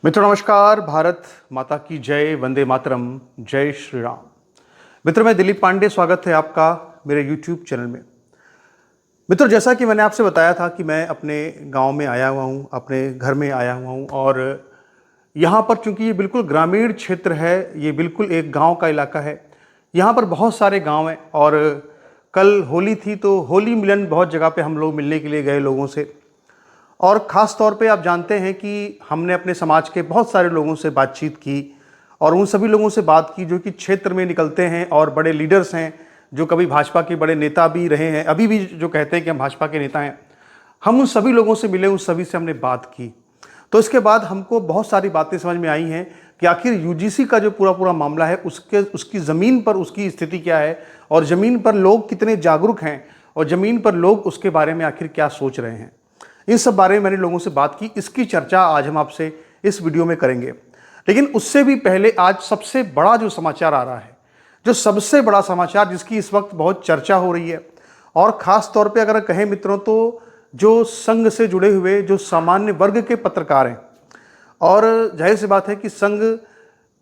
मित्रों नमस्कार। भारत माता की जय, वंदे मातरम, जय श्री राम। मित्रों मैं दिलीप पांडे, स्वागत है आपका मेरे YouTube चैनल में। मित्रों जैसा कि मैंने आपसे बताया था कि मैं अपने गांव में आया हुआ हूं, अपने घर में आया हुआ हूं और यहां पर चूंकि ये बिल्कुल ग्रामीण क्षेत्र है, ये बिल्कुल एक गांव का इलाका है। यहां पर बहुत सारे गांव हैं और कल होली थी तो होली मिलन बहुत जगह पे हम लोग मिलने के लिए गए लोगों से। और ख़ास तौर पे आप जानते हैं कि हमने अपने समाज के बहुत सारे लोगों से बातचीत की और उन सभी लोगों से बात की जो कि क्षेत्र में निकलते हैं और बड़े लीडर्स हैं, जो कभी भाजपा के बड़े नेता भी रहे हैं, अभी भी जो कहते हैं कि हम भाजपा के नेता हैं। हम उन सभी लोगों से मिले, उन सभी से हमने बात की। तो इसके बाद हमको बहुत सारी बातें समझ में आई हैं कि आखिर यूजीसी का जो पूरा मामला है उसकी ज़मीन पर उसकी स्थिति क्या है और ज़मीन पर लोग कितने जागरूक हैं और ज़मीन पर लोग उसके बारे में आखिर क्या सोच रहे हैं। इन सब बारे में मैंने लोगों से बात की। इसकी चर्चा आज हम आपसे इस वीडियो में करेंगे। लेकिन उससे भी पहले आज सबसे बड़ा जो समाचार आ रहा है, जो सबसे बड़ा समाचार जिसकी इस वक्त बहुत चर्चा हो रही है और ख़ास तौर पे अगर कहें मित्रों तो जो संघ से जुड़े हुए जो सामान्य वर्ग के पत्रकार हैं, और जाहिर सी बात है कि संघ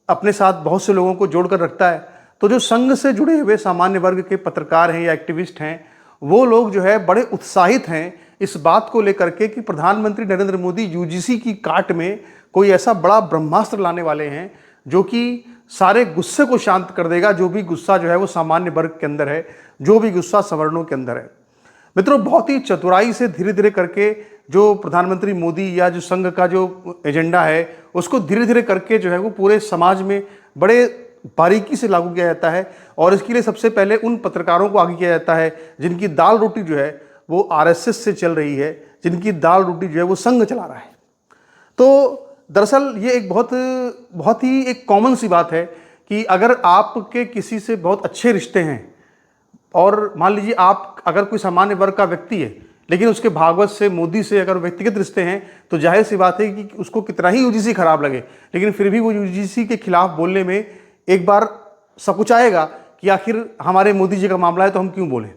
अपने साथ बहुत से लोगों को जोड़कर रखता है, तो जो संघ से जुड़े हुए सामान्य वर्ग के पत्रकार हैं या एक्टिविस्ट हैं, वो लोग जो है बड़े उत्साहित हैं इस बात को लेकर के कि प्रधानमंत्री नरेंद्र मोदी यूजीसी की काट में कोई ऐसा बड़ा ब्रह्मास्त्र लाने वाले हैं जो कि सारे गुस्से को शांत कर देगा। जो भी गुस्सा जो है वो सामान्य वर्ग के अंदर है, जो भी गुस्सा सवर्णों के अंदर है। मित्रों बहुत ही चतुराई से धीरे धीरे करके जो प्रधानमंत्री मोदी या जो संघ का जो एजेंडा है उसको धीरे धीरे करके जो है वो पूरे समाज में बड़े बारीकी से लागू किया जाता है। और इसके लिए सबसे पहले उन पत्रकारों को आगे किया जाता है जिनकी दाल रोटी जो है वो आरएसएस से चल रही है, जिनकी दाल रोटी जो है वो संघ चला रहा है। तो दरअसल ये एक बहुत ही एक कॉमन सी बात है कि अगर आपके किसी से बहुत अच्छे रिश्ते हैं और मान लीजिए आप अगर कोई सामान्य वर्ग का व्यक्ति है लेकिन उसके भागवत से, मोदी से अगर व्यक्तिगत रिश्ते हैं, तो जाहिर सी बात है कि उसको कितना ही यूजीसी खराब लगे लेकिन फिर भी वो यूजीसी के खिलाफ बोलने में एक बार सकुचाएगा कि आखिर हमारे मोदी जी का मामला है तो हम क्यों बोलें।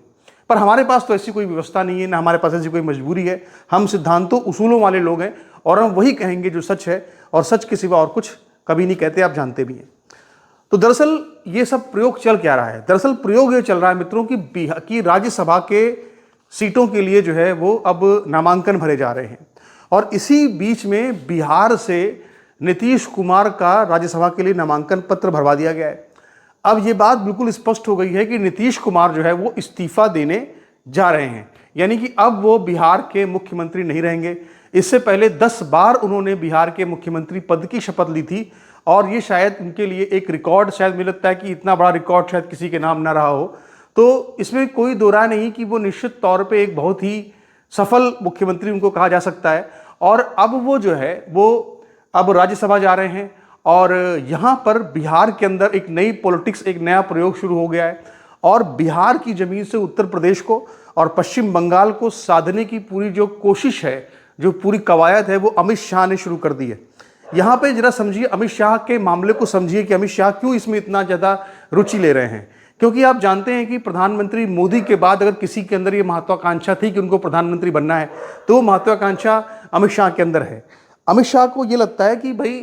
पर हमारे पास तो ऐसी कोई व्यवस्था नहीं है, ना हमारे पास ऐसी कोई मजबूरी है। हम सिद्धांतों उसूलों वाले लोग हैं और हम वही कहेंगे जो सच है, और सच के सिवा और कुछ कभी नहीं कहते, आप जानते भी हैं। तो दरअसल ये सब प्रयोग चल क्या रहा है? दरअसल प्रयोग ये चल रहा है मित्रों कि राज्यसभा के सीटों के लिए जो है वो अब नामांकन भरे जा रहे हैं। और इसी बीच में बिहार से नीतीश कुमार का राज्यसभा के लिए नामांकन पत्र भरवा दिया गया है। अब ये बात बिल्कुल स्पष्ट हो गई है कि नीतीश कुमार जो है वो इस्तीफा देने जा रहे हैं, यानी कि अब वो बिहार के मुख्यमंत्री नहीं रहेंगे। इससे पहले 10 बार उन्होंने बिहार के मुख्यमंत्री पद की शपथ ली थी और ये शायद उनके लिए एक रिकॉर्ड शायद मुझे लगता है कि इतना बड़ा रिकॉर्ड शायद किसी के नाम ना रहा हो। तो इसमें कोई दो राय नहीं कि वो निश्चित तौर पर एक बहुत ही सफल मुख्यमंत्री उनको कहा जा सकता है। और अब वो जो है वो अब राज्यसभा जा रहे हैं और यहाँ पर बिहार के अंदर एक नई पॉलिटिक्स, एक नया प्रयोग शुरू हो गया है। और बिहार की ज़मीन से उत्तर प्रदेश को और पश्चिम बंगाल को साधने की पूरी जो कोशिश है, जो पूरी कवायद है, वो अमित शाह ने शुरू कर दी है। यहाँ पे जरा समझिए, अमित शाह के मामले को समझिए कि अमित शाह क्यों इसमें इतना ज़्यादा रुचि ले रहे हैं। क्योंकि आप जानते हैं कि प्रधानमंत्री मोदी के बाद अगर किसी के अंदर ये महत्वाकांक्षा थी कि उनको प्रधानमंत्री बनना है, तो वो महत्वाकांक्षा अमित शाह के अंदर है। अमित शाह को ये लगता है कि भाई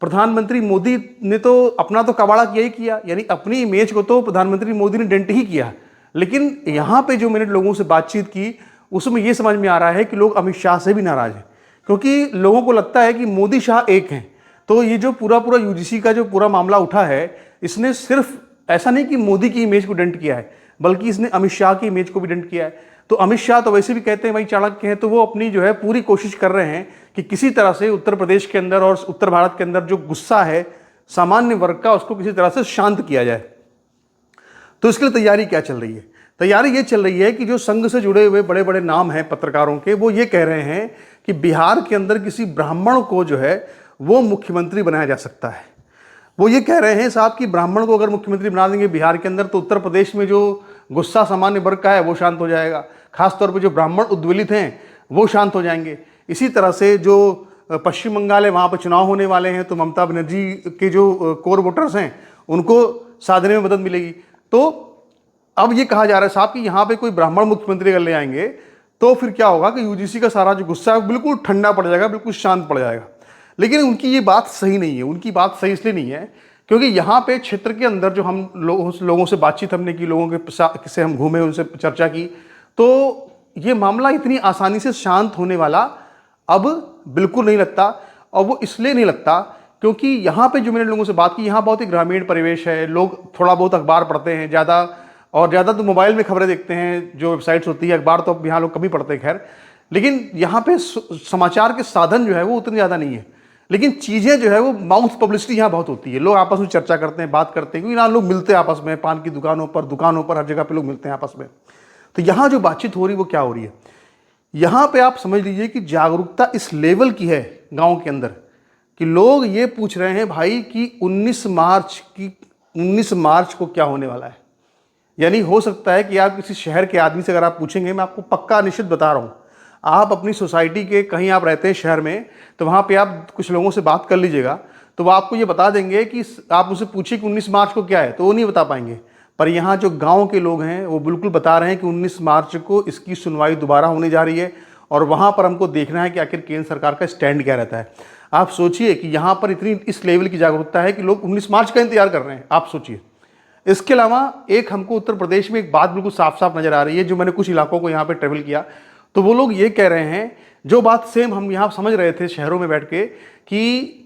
प्रधानमंत्री मोदी ने तो अपना तो कबाड़ा किया ही किया, यानी अपनी इमेज को तो प्रधानमंत्री मोदी ने डेंट ही किया। लेकिन यहाँ पे जो मैंने लोगों से बातचीत की उसमें ये समझ में आ रहा है कि लोग अमित शाह से भी नाराज़ हैं, क्योंकि लोगों को लगता है कि मोदी शाह एक हैं। तो ये जो पूरा यूजीसी का जो पूरा मामला उठा है, इसने सिर्फ ऐसा नहीं कि मोदी की इमेज को डेंट किया है, बल्कि इसने अमित शाह की इमेज को भी डेंट किया है। तो अमित शाह तो वैसे भी कहते हैं भाई चाणक्य हैं, तो वो अपनी जो है पूरी कोशिश कर रहे हैं कि किसी तरह से उत्तर प्रदेश के अंदर और उत्तर भारत के अंदर जो गुस्सा है सामान्य वर्ग का, उसको किसी तरह से शांत किया जाए। तो इसके लिए तैयारी क्या चल रही है? तैयारी ये चल रही है कि जो संघ से जुड़े हुए बड़े बड़े नाम हैं पत्रकारों के, वो ये कह रहे हैं कि बिहार के अंदर किसी ब्राह्मण को जो है वो मुख्यमंत्री बनाया जा सकता है। वो ये कह रहे हैं साहब कि ब्राह्मण को अगर मुख्यमंत्री बना देंगे बिहार के अंदर, तो उत्तर प्रदेश में जो गुस्सा सामान्य वर्ग का है वो शांत हो जाएगा। खासतौर पर जो ब्राह्मण उद्वेलित हैं वो शांत हो जाएंगे। इसी तरह से जो पश्चिम बंगाल है, वहाँ पर चुनाव होने वाले हैं, तो ममता बनर्जी के जो कोर वोटर्स हैं उनको साधने में मदद मिलेगी। तो अब ये कहा जा रहा है साहब कि यहाँ पे कोई ब्राह्मण मुख्यमंत्री अगर ले आएंगे तो फिर क्या होगा कि यूजीसी का सारा जो गुस्सा है बिल्कुल ठंडा पड़ जाएगा, बिल्कुल शांत पड़ जाएगा। लेकिन उनकी ये बात सही नहीं है। उनकी बात सही इसलिए नहीं है क्योंकि यहाँ पे क्षेत्र के अंदर जो हम लोगों से बातचीत हमने की, लोगों के से हम घूमे, उनसे चर्चा की, तो ये मामला इतनी आसानी से शांत होने वाला अब बिल्कुल नहीं लगता। और वो इसलिए नहीं लगता क्योंकि यहाँ पे जो मैंने लोगों से बात की, यहाँ बहुत ही ग्रामीण परिवेश है, लोग थोड़ा बहुत अखबार पढ़ते हैं ज़्यादा, और ज़्यादा तो मोबाइल में खबरें देखते हैं, जो वेबसाइट्स होती है। अखबार तो अब यहाँ लोग कम ही पढ़ते हैं खैर, लेकिन यहाँ पे समाचार के साधन जो है वो उतने ज़्यादा नहीं है। लेकिन चीज़ें जो है वो माउथ पब्लिसिटी यहाँ बहुत होती है, लोग आपस में चर्चा करते हैं, बात करते हैं, क्योंकि यहाँ लोग मिलते हैं आपस में, पान की दुकानों पर हर जगह पे लोग मिलते हैं आपस में। तो यहाँ जो बातचीत हो रही है वो क्या हो रही है, यहाँ पे आप समझ लीजिए कि जागरूकता इस लेवल की है गाँव के अंदर कि लोग ये पूछ रहे हैं भाई कि 19 मार्च को क्या होने वाला है। यानी हो सकता है कि आप किसी शहर के आदमी से अगर आप पूछेंगे, मैं आपको पक्का निश्चित बता रहा हूँ, आप अपनी सोसाइटी के कहीं आप रहते हैं शहर में, तो वहाँ पे आप कुछ लोगों से बात कर लीजिएगा, तो वो आपको ये बता देंगे कि आप उनसे पूछिए कि 19 मार्च को क्या है, तो वो नहीं बता पाएंगे। पर यहाँ जो गाँव के लोग हैं वो बिल्कुल बता रहे हैं कि 19 मार्च को इसकी सुनवाई दोबारा होने जा रही है, और वहाँ पर हमको देखना है कि आखिर केंद्र सरकार का स्टैंड क्या रहता है। आप सोचिए कि यहाँ पर इतनी इस लेवल की जागरूकता है कि लोग 19 मार्च का इंतजार कर रहे हैं, आप सोचिए। इसके अलावा एक हमको उत्तर प्रदेश में एक बात बिल्कुल साफ साफ नज़र आ रही है, जो मैंने कुछ इलाकों को यहाँ पे ट्रेवल किया, तो वो लोग ये कह रहे हैं, जो बात सेम हम यहाँ समझ रहे थे शहरों में बैठ के, कि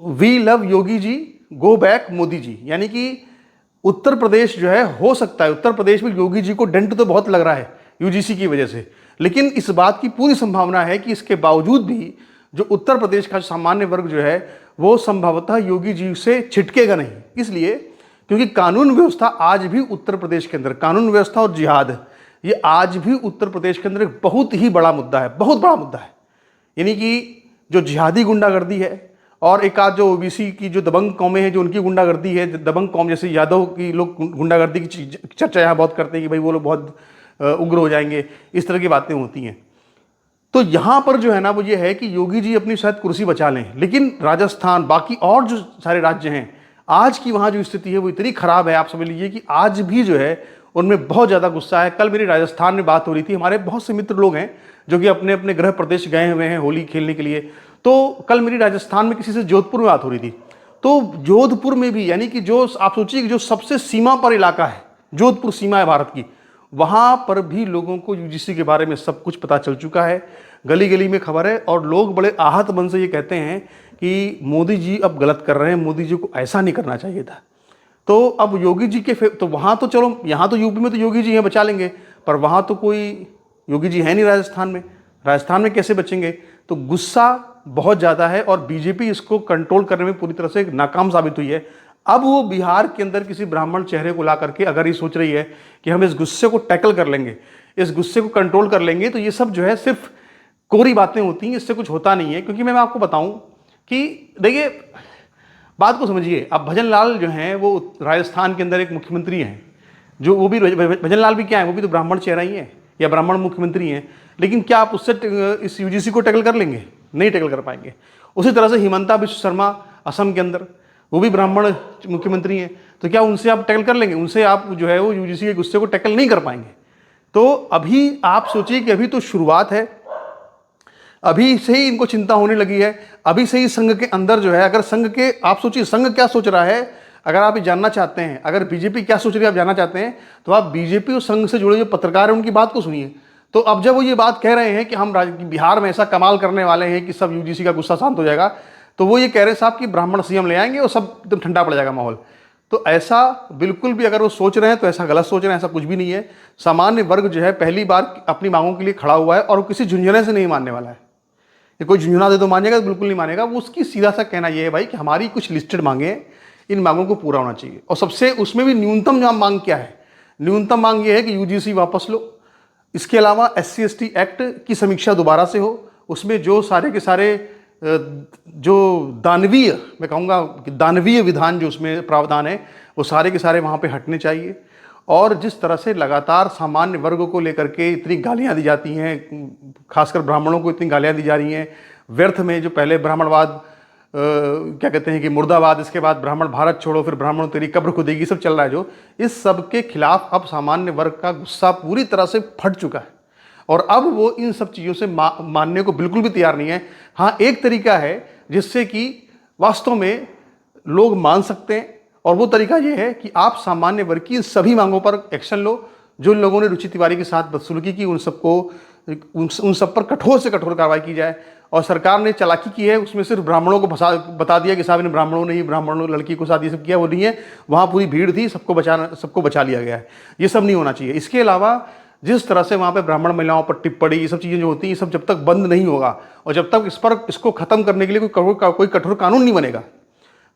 we love Yogi ji, go back Modi ji. यानी कि उत्तर प्रदेश जो है, हो सकता है उत्तर प्रदेश में योगी जी को डंट तो बहुत लग रहा है यूजीसी की वजह से, लेकिन इस बात की पूरी संभावना है कि इसके बावजूद भी जो उत्तर प्रदेश का सामान्य वर्ग जो है वो संभवतः योगी जी से छिटकेगा नहीं। इसलिए क्योंकि कानून व्यवस्था आज भी उत्तर प्रदेश के अंदर, कानून व्यवस्था और जिहाद, ये आज भी उत्तर प्रदेश के अंदर एक बहुत ही बड़ा मुद्दा है, बहुत बड़ा मुद्दा है। यानी कि जो जिहादी गुंडागर्दी है, और एक आध जो ओबीसी की जो दबंग कौमें हैं, जो उनकी गुंडागर्दी है, दबंग कौम जैसे यादव की लोग गुंडागर्दी की चर्चा यहाँ बहुत करते हैं कि भाई वो लोग बहुत उग्र हो जाएंगे, इस तरह की बातें होती हैं। तो यहाँ पर जो है ना वो ये है कि योगी जी अपनी शायद कुर्सी बचा लें, लेकिन राजस्थान, बाकी और जो सारे राज्य हैं, आज की वहाँ जो स्थिति है वो इतनी ख़राब है, आप समझ लीजिए कि आज भी जो है उनमें बहुत ज़्यादा गुस्सा है। कल मेरी राजस्थान में बात हो रही थी, हमारे बहुत से मित्र लोग हैं जो कि अपने अपने गृह प्रदेश गए हुए हैं होली खेलने के लिए। तो कल मेरी राजस्थान में किसी से जोधपुर में बात हो रही थी, तो जोधपुर में भी, यानी कि जो आप सोचिए कि जो सबसे सीमा पर इलाका है, जोधपुर सीमा है भारत की, वहाँ पर भी लोगों को यूजीसी के बारे में सब कुछ पता चल चुका है, गली गली में खबर है, और लोग बड़े आहत मन से ये कहते हैं कि मोदी जी अब गलत कर रहे हैं, मोदी जी को ऐसा नहीं करना चाहिए था। तो अब योगी जी के तो वहाँ तो चलो, यहाँ तो यूपी में तो योगी जी हैं, बचा लेंगे, पर वहाँ तो कोई योगी जी है नहीं राजस्थान में कैसे बचेंगे। तो गुस्सा बहुत ज़्यादा है, और बीजेपी इसको कंट्रोल करने में पूरी तरह से नाकाम साबित हुई है। अब वो बिहार के अंदर किसी ब्राह्मण चेहरे को ला करके अगर ये सोच रही है कि हम इस गुस्से को टैकल कर लेंगे, इस गुस्से को कंट्रोल कर लेंगे, तो ये सब जो है सिर्फ कोरी बातें होती हैं, इससे कुछ होता नहीं है। क्योंकि मैं आपको बताऊं कि देखिए, बात को समझिए, अब भजन लाल जो हैं वो राजस्थान के अंदर एक मुख्यमंत्री हैं, जो वो भी भजन लाल भी क्या है, वो भी तो ब्राह्मण चेहरा ही है या ब्राह्मण मुख्यमंत्री हैं, लेकिन क्या आप उससे इस यूजीसी को टैकल कर लेंगे? नहीं टैकल कर पाएंगे। उसी तरह से हिमंता बिश्व शर्मा असम के अंदर, वो भी ब्राह्मण मुख्यमंत्री हैं, तो क्या उनसे आप टैकल कर लेंगे? उनसे आप जो है वो यूजीसी के गुस्से को टैकल नहीं कर पाएंगे। तो अभी आप सोचिए कि अभी तो शुरुआत है, अभी से ही इनको चिंता होने लगी है, अभी से ही संघ के अंदर जो है, अगर संघ के, आप सोचिए संघ क्या सोच रहा है, अगर आप ये जानना चाहते हैं, अगर बीजेपी क्या सोच रही है आप जानना चाहते हैं, तो आप बीजेपी और संघ से जुड़े जो पत्रकार हैं उनकी बात को सुनिए। तो अब जब वो ये बात कह रहे हैं कि हम बिहार में ऐसा कमाल करने वाले हैं कि सब यूजीसी का गुस्सा शांत हो जाएगा, तो वो ये कह रहे हैं साहब कि ब्राह्मण सीएम ले आएंगे और सब एकदम ठंडा पड़ जाएगा माहौल। तो ऐसा बिल्कुल भी अगर वो सोच रहे हैं तो ऐसा गलत सोच रहे हैं, ऐसा कुछ भी नहीं है। सामान्य वर्ग जो है पहली बार अपनी मांगों के लिए खड़ा हुआ है, और वो किसी झुंझुने से नहीं मानने वाला है। ये कोई झुंझुना दे तो मानेगा, तो बिल्कुल नहीं मानेगा। वो उसकी सीधा सा कहना ये है भाई कि हमारी कुछ लिस्टेड मांगे हैं, इन मांगों को पूरा होना चाहिए। और सबसे उसमें भी न्यूनतम जो मांग क्या है, न्यूनतम मांग ये है कि यूजीसी वापस लो, इसके अलावा SC/ST एक्ट की समीक्षा दोबारा से हो, उसमें जो सारे के सारे जो दानवीय, मैं कहूँगा कि दानवीय विधान जो उसमें प्रावधान है, वो सारे के सारे वहाँ पे हटने चाहिए। और जिस तरह से लगातार सामान्य वर्ग को लेकर के इतनी गालियाँ दी जाती हैं, खासकर ब्राह्मणों को इतनी गालियाँ दी जा रही हैं व्यर्थ में, जो पहले ब्राह्मणवाद क्या कहते हैं कि मुर्दाबाद, इसके बाद ब्राह्मण भारत छोड़ो, फिर ब्राह्मण तेरी कब्र खुदेगी, सब चल रहा है, जो इस सब के खिलाफ अब सामान्य वर्ग का गुस्सा पूरी तरह से फट चुका है, और अब वो इन सब चीज़ों से मानने को बिल्कुल भी तैयार नहीं है। हाँ, एक तरीका है, जिससे कि वास्तव में लोग मान सकते हैं। और वो तरीका ये है कि आप सामान्य वर्ग की सभी मांगों पर एक्शन लो। जो लोगों ने रुचि तिवारी के साथ बदसलूकी की, उन सब पर कठोर से कठोर कार्रवाई की जाए। और सरकार ने चालाकी की है, उसमें सिर्फ ब्राह्मणों को बता दिया कि साहब ने ब्राह्मणों ने ही ब्राह्मणों लड़की को साथ ये सब किया, वो नहीं है। वहाँ पूरी भीड़ थी, सबको बचा लिया गया है। ये सब नहीं होना चाहिए। इसके अलावा जिस तरह से वहाँ पे ब्राह्मण महिलाओं पर टिप्पणी, ये सब चीज़ें जो होती हैं, ये सब जब तक बंद नहीं होगा और जब तक इसको खत्म करने के लिए कोई कठोर कानून नहीं बनेगा,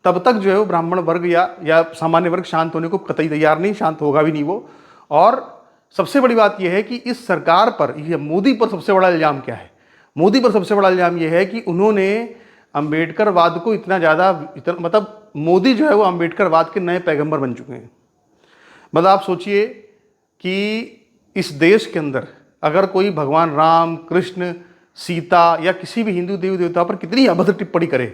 तब तक जो है वो ब्राह्मण वर्ग या सामान्य वर्ग शांत होने को कतई तैयार नहीं, शांत होगा भी नहीं वो। और सबसे बड़ी बात यह है कि इस सरकार पर, ये मोदी पर सबसे बड़ा इल्ज़ाम क्या है? मोदी पर सबसे बड़ा इल्ज़ाम यह है कि उन्होंने अम्बेडकरवाद को इतना मतलब मोदी जो है वो अम्बेडकरवाद के नए पैगंबर बन चुके हैं। मतलब आप सोचिए कि इस देश के अंदर अगर कोई भगवान राम, कृष्ण, सीता या किसी भी हिंदू देवी देवता पर कितनी अभद्र टिप्पणी करे,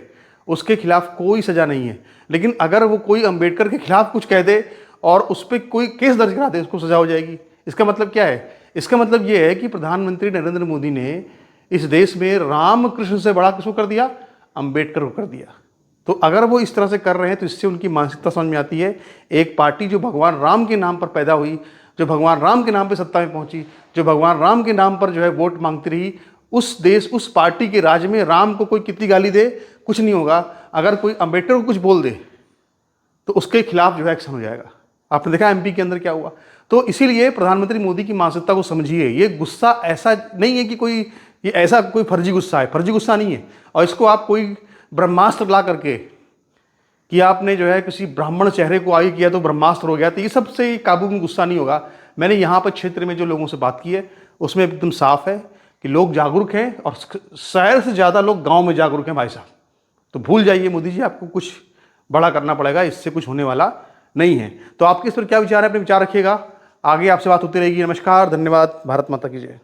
उसके खिलाफ कोई सज़ा नहीं है। लेकिन अगर वो कोई अम्बेडकर के खिलाफ कुछ कह दे और उस पर कोई केस दर्ज करा दे, उसको सज़ा हो जाएगी। इसका मतलब क्या है? इसका मतलब ये है कि प्रधानमंत्री नरेंद्र मोदी ने इस देश में राम कृष्ण से बड़ा किसको कर दिया? अम्बेडकर को कर दिया। तो अगर वो इस तरह से कर रहे हैं तो इससे उनकी मानसिकता समझ में आती है। एक पार्टी जो भगवान राम के नाम पर पैदा हुई, जो भगवान राम के नाम पर सत्ता में पहुंची, जो भगवान राम के नाम पर जो है वोट मांगती रही, उस पार्टी के राज में राम को कोई कितनी गाली दे कुछ नहीं होगा। अगर कोई अम्बेडकर को कुछ बोल दे तो उसके खिलाफ जो है एक्शन हो जाएगा। आपने देखा एमपी के अंदर क्या हुआ। तो इसीलिए प्रधानमंत्री मोदी की मानसिकता को समझिए। ये गुस्सा ऐसा नहीं है कि ये ऐसा कोई फर्जी गुस्सा है, फर्जी गुस्सा नहीं है। और इसको आप कोई ब्रह्मास्त्र ला करके कि आपने जो है किसी ब्राह्मण चेहरे को आगे किया तो ब्रह्मास्त्र हो गया, तो ये सबसे काबू में गुस्सा नहीं होगा। मैंने यहाँ पर क्षेत्र में जो लोगों से बात की है उसमें एकदम साफ है कि लोग जागरूक हैं और शहर से ज़्यादा लोग गाँव में जागरूक हैं भाई साहब। तो भूल जाइए मोदी जी, आपको कुछ बड़ा करना पड़ेगा, इससे कुछ होने वाला नहीं है। तो आपके इस पर क्या विचार है? अपने विचार रखिएगा। आगे आपसे बात होती रहेगी। नमस्कार, धन्यवाद। भारत माता की जय।